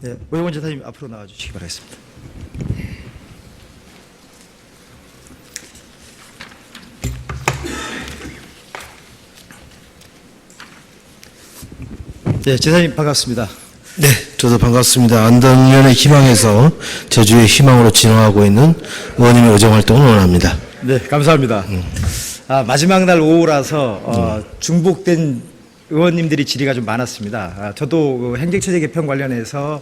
네, 오영원 지사님 앞으로 나와주시기 바라겠습니다. 네, 지사님 반갑습니다. 네, 저도 반갑습니다. 안동연의 희망에서 제주의 희망으로 진화하고 있는 의원님의 의정 활동을 원합니다. 네, 감사합니다. 마지막 날 오후라서 중복된 의원님들이 질의가 좀 많았습니다. 저도 그 행정체제 개편 관련해서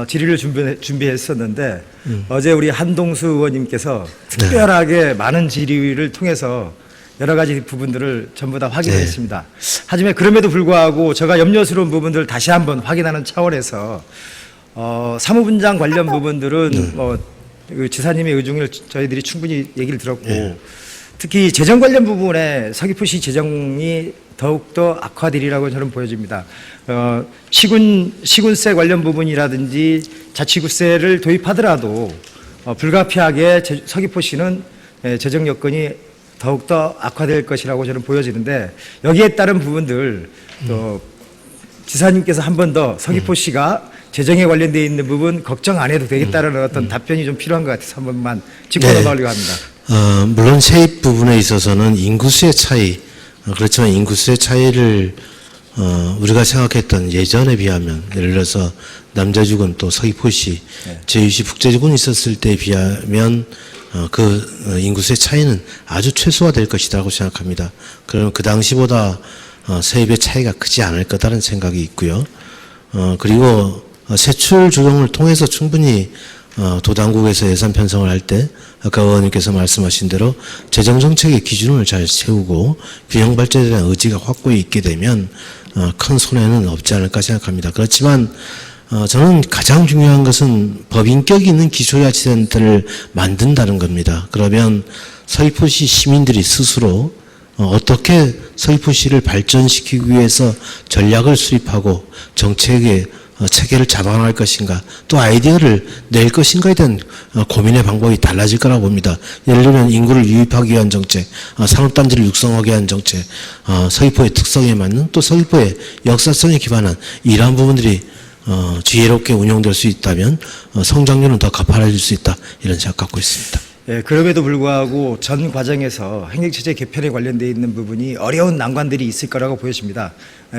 질의를 준비했었는데 어제 우리 한동수 의원님께서 특별하게 많은 질의를 통해서 여러 가지 부분들을 전부 다 확인했습니다. 하지만 그럼에도 불구하고 제가 염려스러운 부분들을 다시 한번 확인하는 차원에서 사무분장 관련 부분들은 그 지사님의 의중을 저희들이 충분히 얘기를 들었고 특히 재정 관련 부분에 서귀포시 재정이 더욱더 악화되리라고 저는 보여집니다. 시군세 관련 부분이라든지 자치구세를 도입하더라도 불가피하게 서귀포시는 재정 여건이 더욱더 악화될 것이라고 저는 보여지는데 여기에 따른 부분들 또 지사님께서 한 번 더 서귀포시가 재정에 관련되어 있는 부분 걱정 안 해도 되겠다는 어떤 답변이 좀 필요한 것 같아서 한 번만 짚고 넘어가려고 합니다. 물론 세입 부분에 있어서는 인구수의 차이, 그렇지만 인구수의 차이를 우리가 생각했던 예전에 비하면 예를 들어서 남자주군 또 서귀포시, 제주시 북제주군이 있었을 때에 비하면 그 인구수의 차이는 아주 최소화될 것이라고 생각합니다. 그러면 그 당시보다 세입의 차이가 크지 않을 거다라는 생각이 있고요. 그리고 세출 조정을 통해서 충분히 도당국에서 예산 편성을 할 때 아까 의원님께서 말씀하신 대로 재정정책의 기준을 잘 세우고 균형 발전에 대한 의지가 확고히 있게 되면 큰 손해는 없지 않을까 생각합니다. 그렇지만 저는 가장 중요한 것은 법인격 있는 기초자치센터를 만든다는 겁니다. 그러면 서귀포시 시민들이 스스로 어떻게 서귀포시를 발전시키기 위해서 전략을 수립하고 정책의 체계를 잡아나갈 것인가 또 아이디어를 낼 것인가에 대한 고민의 방법이 달라질 거라고 봅니다. 예를 들면 인구를 유입하기 위한 정책, 산업단지를 육성하기 위한 정책, 서귀포의 특성에 맞는 또 서귀포의 역사성에 기반한 이러한 부분들이 지혜롭게 운용될 수 있다면 성장률은 더 가파라질 수 있다 이런 생각 갖고 있습니다. 예, 그럼에도 불구하고 전 과정에서 행정체제 개편에 관련되어 있는 부분이 어려운 난관들이 있을 거라고 보여집니다.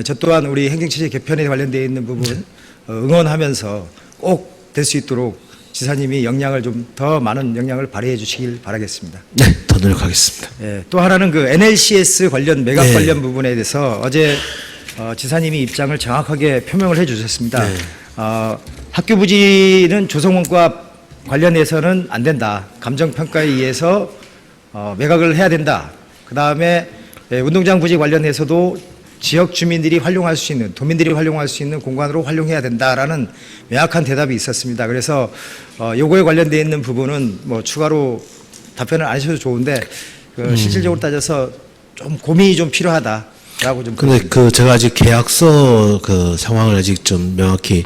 저 또한 우리 행정체제 개편에 관련되어 있는 부분 응원하면서 꼭 될 수 있도록 지사님이 역량을 좀 더 많은 역량을 발휘해 주시길 바라겠습니다. 네, 더 노력하겠습니다. 예, 또 하나는 그 NLCS 관련 매각 관련 부분에 대해서 어제 지사님이 입장을 정확하게 표명을 해 주셨습니다. 학교 부지는 조성원과 관련해서는 안 된다. 감정평가에 의해서 매각을 해야 된다. 그 다음에 운동장 부지 관련해서도 지역 주민들이 활용할 수 있는, 도민들이 활용할 수 있는 공간으로 활용해야 된다라는 명확한 대답이 있었습니다. 그래서 요거에 관련되어 있는 부분은 뭐 추가로 답변을 안 하셔도 좋은데 실질적으로 따져서 좀 고민이 좀 필요하다라고 좀. 근데 제가 아직 계약서 그 상황을 아직 좀 명확히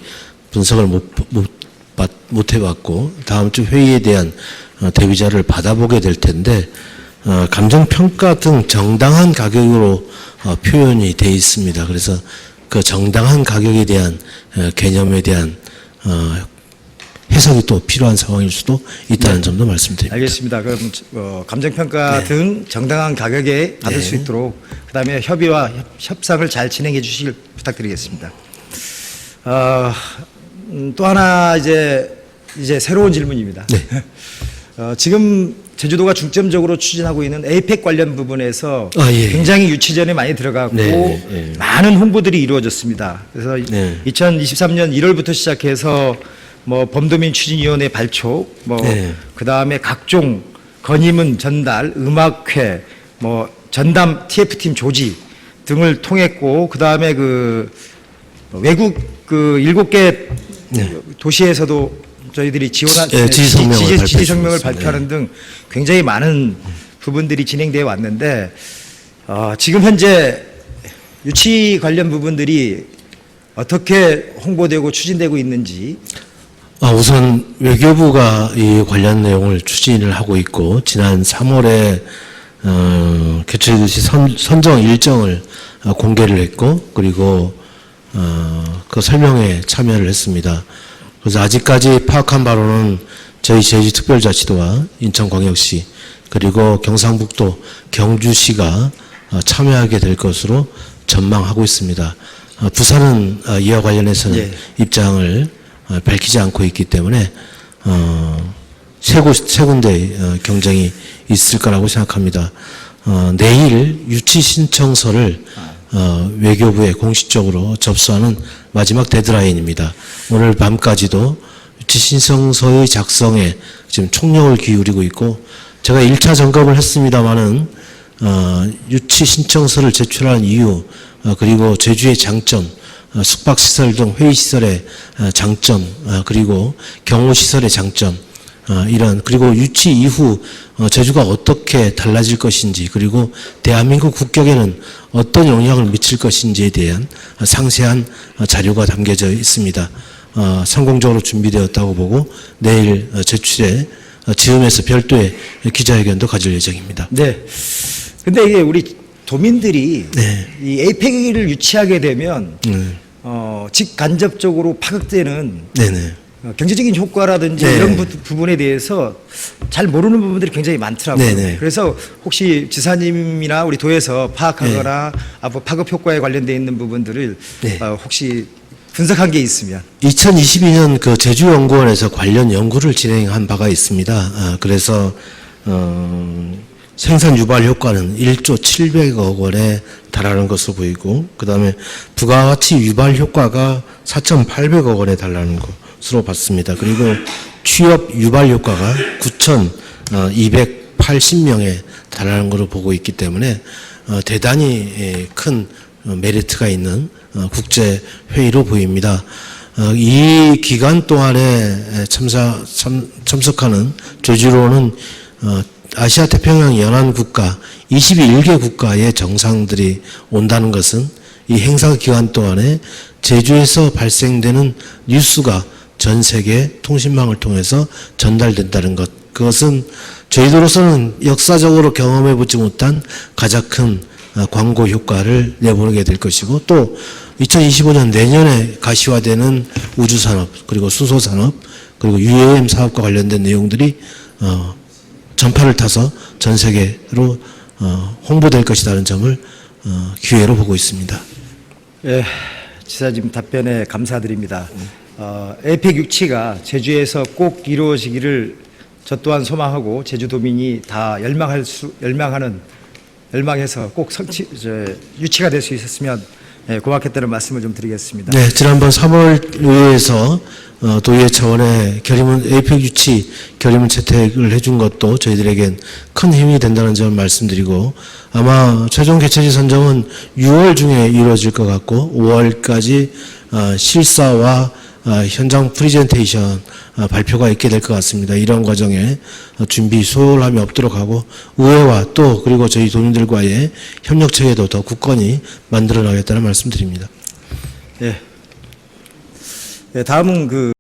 분석을 못 해봤고 다음 주 회의에 대한 대비자를 받아보게 될 텐데 감정평가 등 정당한 가격으로 표현이 돼 있습니다. 그래서 그 정당한 가격에 대한 개념에 대한 해석이 또 필요한 상황일 수도 있다는 점도 말씀드립니다. 알겠습니다. 그럼 감정평가 등 정당한 가격에 받을 수 있도록 그다음에 협의와 협상을 잘 진행해 주시길 부탁드리겠습니다. 또 하나 이제 새로운 질문입니다. 지금 제주도가 중점적으로 추진하고 있는 에이펙 관련 부분에서 굉장히 유치전에 많이 들어가고 많은 홍보들이 이루어졌습니다. 그래서 2023년 1월부터 시작해서 뭐 범도민 추진위원회 발표, 그 다음에 각종 건의문 전달, 음악회, 뭐 전담 TF팀 조직 등을 통했고, 그 다음에 그 외국 그 7개 도시에서도 저희들이 지원한 지지 성명을 발표하는 등 굉장히 많은 부분들이 진행되어 왔는데 지금 현재 유치 관련 부분들이 어떻게 홍보되고 추진되고 있는지. 우선 외교부가 이 관련 내용을 추진을 하고 있고 지난 3월에 개최도시 선정 일정을 공개를 했고 그리고 그 설명에 참여를 했습니다. 그래서 아직까지 파악한 바로는 저희 제주특별자치도와 인천광역시 그리고 경상북도 경주시가 참여하게 될 것으로 전망하고 있습니다. 부산은 이와 관련해서는 예. 입장을 밝히지 않고 있기 때문에 세 군데 경쟁이 있을 거라고 생각합니다. 내일 유치 신청서를 외교부에 공식적으로 접수하는 마지막 데드라인입니다. 오늘 밤까지도 유치 신청서의 작성에 지금 총력을 기울이고 있고 제가 1차 점검을 했습니다마는 유치 신청서를 제출한 이유 그리고 제주의 장점 숙박시설 등 회의시설의 장점 그리고 경호시설의 장점 이런 그리고 유치 이후 제주가 어떻게 달라질 것인지 그리고 대한민국 국격에는 어떤 영향을 미칠 것인지에 대한 상세한 자료가 담겨져 있습니다. 성공적으로 준비되었다고 보고 내일 제출에 지음에서 별도의 기자회견도 가질 예정입니다. 네. 근데 이게 우리 도민들이 네. 이 에이펙을 유치하게 되면 직간접적으로 파급되는 네네. 경제적인 효과라든지 네. 이런 부분에 대해서 잘 모르는 부분들이 굉장히 많더라고요. 네네. 그래서 혹시 지사님이나 우리 도에서 파악하거나 앞으로 파급 효과에 관련되어 있는 부분들을 네. 혹시 분석한 게 있으면 2022년 그 제주연구원에서 관련 연구를 진행한 바가 있습니다. 그래서 생산 유발 효과는 1조 700억 원에 달하는 것으로 보이고 그다음에 부가가치 유발 효과가 4,800억 원에 달하는 것으로 봤습니다. 그리고 취업 유발 효과가 9,280명에 달하는 것으로 보고 있기 때문에 대단히 큰 메리트가 있는 국제 회의로 보입니다. 이 기간 동안에 참석하는 제주로는 아시아 태평양 연안 국가 21개 국가의 정상들이 온다는 것은 이 행사 기간 동안에 제주에서 발생되는 뉴스가 전 세계 통신망을 통해서 전달된다는 것. 그것은 저희들로서는 역사적으로 경험해보지 못한 가장 큰 광고 효과를 내보내게 될 것이고 또 2025년 내년에 가시화되는 우주산업 그리고 수소산업 그리고 UAM 사업과 관련된 내용들이 전파를 타서 전 세계로 홍보될 것이라는 점을 기회로 보고 있습니다. 예, 지사님 답변에 감사드립니다. 에이펙 유치가 제주에서 꼭 이루어지기를 저 또한 소망하고 제주도민이 다 열망해서 꼭 유치가 될 수 있었으면 고맙겠다는 말씀을 좀 드리겠습니다. 네, 지난번 3월 의회에서 도의회 차원의 에이펙 유치 결의문 채택을 해준 것도 저희들에겐 큰 힘이 된다는 점을 말씀드리고 아마 최종 개최지 선정은 6월 중에 이루어질 것 같고 5월까지 실사와 현장 프리젠테이션 발표가 있게 될 것 같습니다. 이런 과정에 준비 소홀함이 없도록 하고 의회와 또 그리고 저희 도민들과의 협력 체계도 더 굳건히 만들어 나가겠다는 말씀드립니다. 예. 다음은